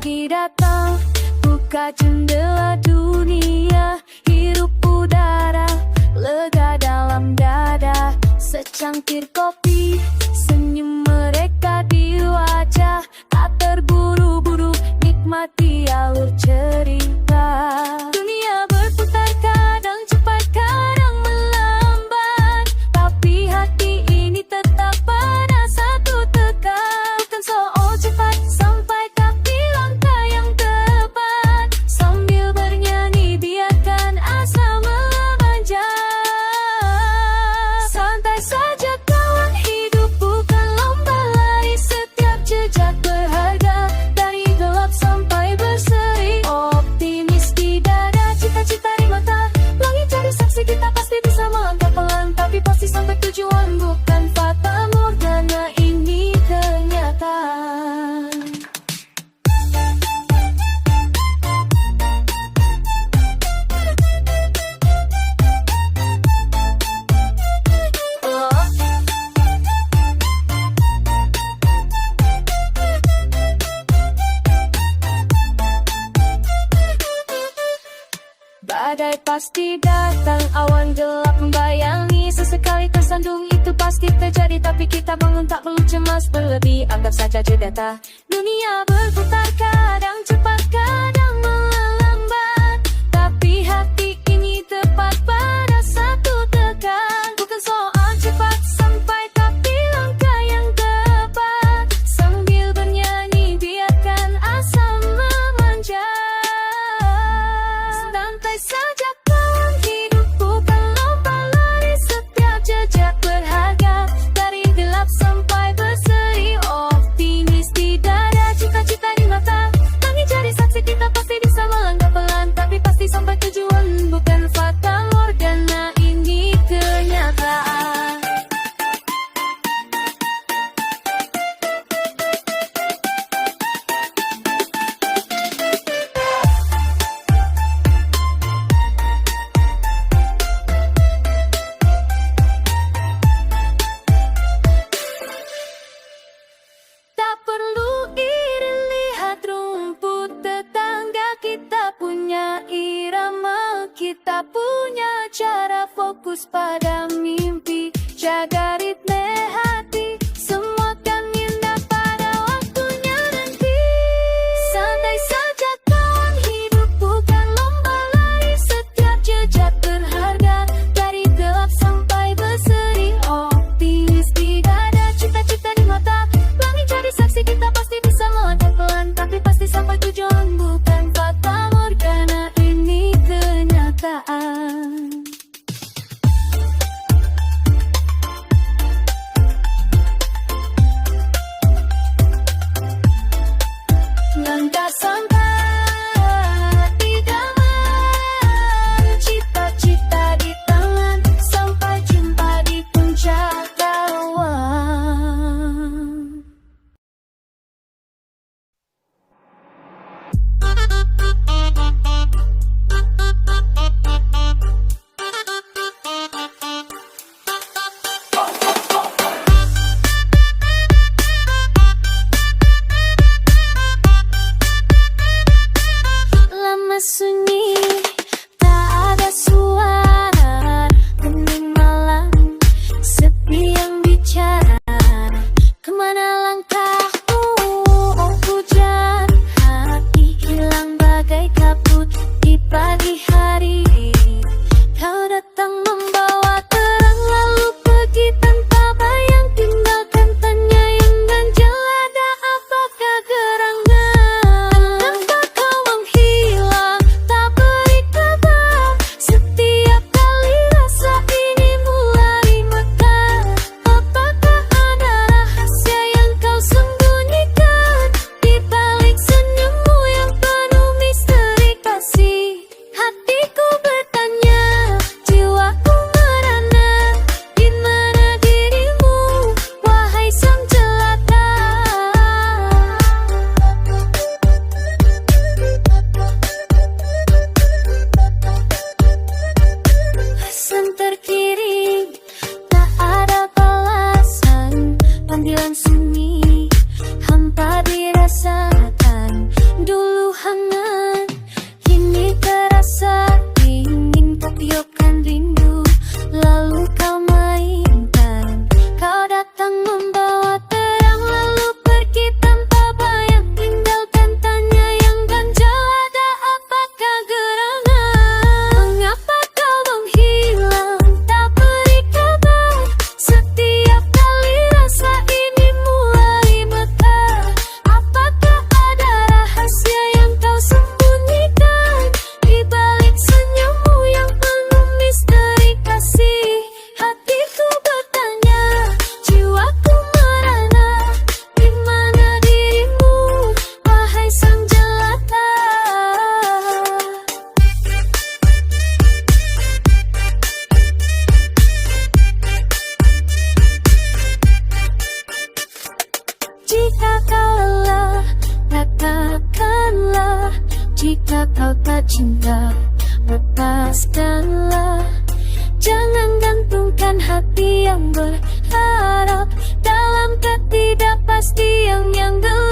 pagi datang, buka jendela dunia, hirup udara lega dalam dada. Secangkir kopi, senyum mereka di wajah, tak terburu-buru, nikmati alur cerita. Dunia berputar, kadang cepat, kadang melambat, tapi hati ini tetap pada satu tekad. Bukan soal cepat sampai, tapi langkah yang tepat. Sambil bernyanyi biarkan asa memanjang. Santai saja kawan, hidup bukan lomba lari, setiap jejak berharga, dari gelap sampai berseri. Optimis di dada, cita-cita di mata, langit jadi saksi, kita pasti bisa melangkah pelan, tapi pasti sampai tujuan. Bukan fata morgana, ini kenyataan. Badai pasti datang, awan gelap membayangi, sesekali tersandung itu pasti terjadi, tapi kita bangun tak perlu cemas berlebih, anggap saja jeda. Dunia berputar, kadang cepat, kadang melambat, tapi hati ini tepat pada satu tekan. Bukan soal cepat sampai, tapi langkah yang tepat. Sambil bernyanyi biarkan asa memanjang. Santai saja kawan, hidup bukan lomba lari, setiap jejak berharga, dari gelap sampai berseri. Optimis di dada, cita-cita di mata, langit jadi saksi, kita pasti bisa melangkah pelan, tapi pasti sampai tujuan. Bukan fata morgana, ini kenyataan. Tak perlu iri lihat rumput tetangga, kita punya irama, kita punya cara, fokus pada mimpi, jaga ritme hati, semua kan indah pada waktunya nanti. Santai saja kawan, hidup bukan lomba lari, setiap jejak berharga, dari gelap sampai berseri. Optimis di dada, cita-cita di mata, langit jadi saksi, kita pasti bisa melangkah pelan, tapi pasti sampai tujuan. Bukan fata morgana, ini kenyataan. Langkah sampai tidak cita-cita di tangan, sampai jumpa di puncak awan. Lama sunyi, tak ada suara, hening malam, sepi yang bicara. Kemana langkahmu, oh hujan, hati hilang bagai kabut di pagi hari. Kau datang membawa terang, lalu pergi tanpa bayang, tinggalkan tanya yang ganjil, ada apakah gerangan? Kenapa kau menghilang, tak beri kau tak cinta, lepaskanlah. Jangan gantungkan hati yang berharap dalam ketidakpastian yang gelap.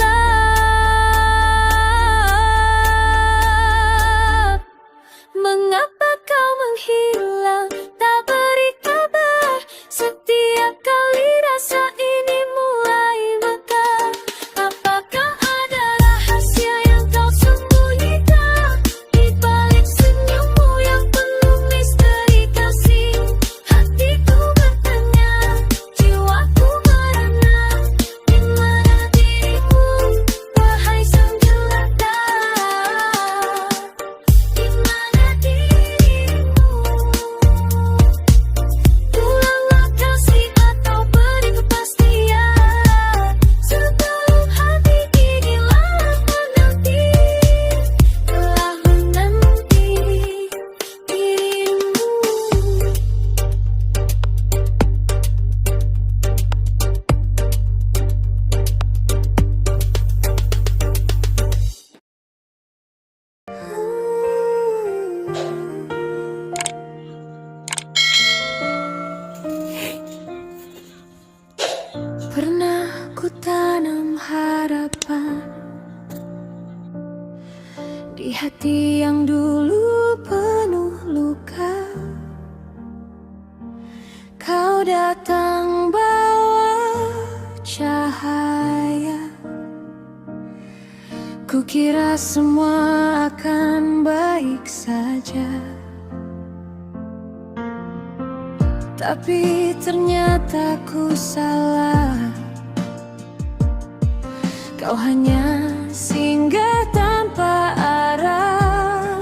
Mengapa kau menghilang, tak beri kabar? Setiap kali rasa ini mulai mekar. Apakah ada rahasia yang kau sembunyikan di balik senyummu yang penuh misteri kasih? Hatiku bertanya, jiwaku merana, di mana dirimu, wahai sang jelata? Di mana dirimu? Pulanglah kasih atau beri kepastian, sebelum hati ini lelah menanti, telah menanti dirimu. Pernah ku tanam harapan di hati yang dulu penuh luka. Kau datang bawa cahaya, kukira semua akan baik saja. Tapi ternyata ku salah. Kau hanya singgah tanpa arah.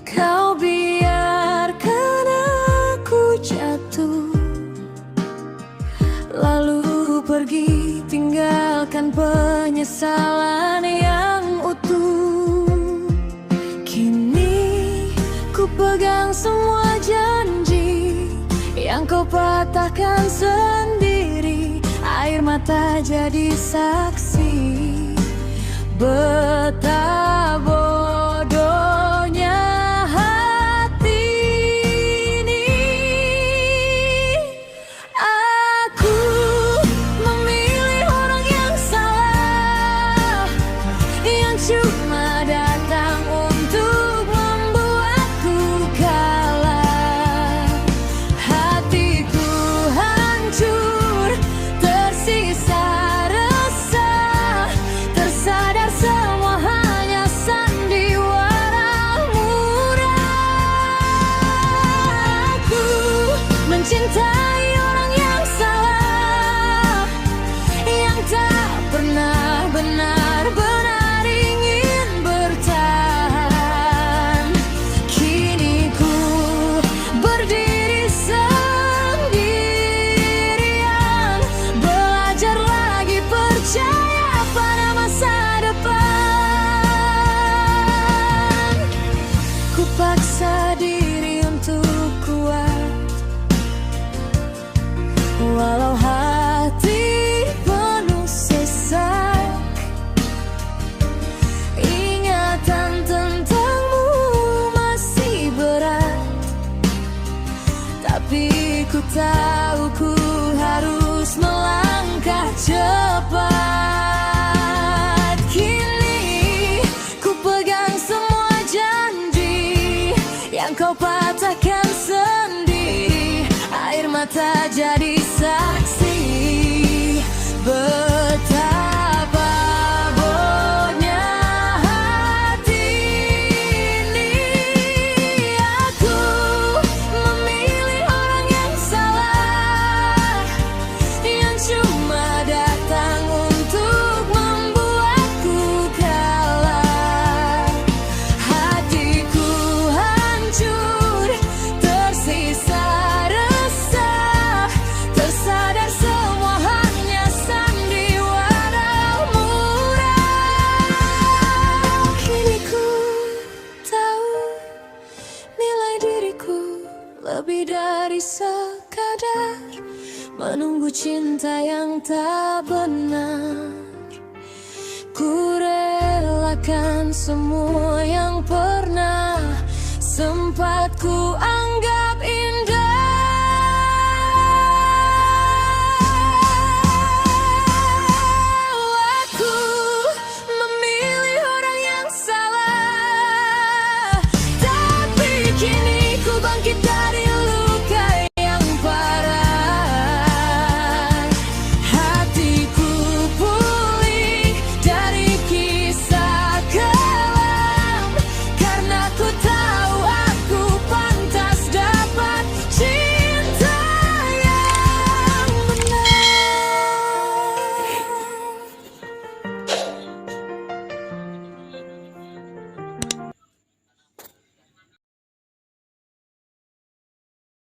Kau biarkan aku jatuh, lalu pergi tinggalkan penyesalan yang utuh. Kini ku pegang semua janji yang kau patahkan sendiri. Air mata jadi saksi betapa bodohnya hati ini. Aku memilih orang yang salah, yang cuma datang untuk membuatku kalah. Hatiku hancur, tersisa resah, tersadar semua hanya sandiwara murah. Aku mencintai orang yang salah, yang tak pernah benar-benar ingin bertahan. Kini ku berdiri sendirian, belajar lagi percaya pada masa depan. Ku paksa diri untuk kuat, walau hati penuh sesak. Ingatan tentangmu masih berat, tapi ku tahu ku harus melangkah cepat. Kini ku pegang semua janji yang kau patahkan sendiri. Air mata jadi saksi betapa bodohnya hati ini. Aku memilih orang yang salah, yang cuma datang untuk membuatku kalah. Hatiku hancur, tersisa resah, tersadar semua hanya sandiwara murah. Kini ku tahu nilai diriku lebih dari sekadar menunggu cinta yang tak benar. Ku rela lupakan semua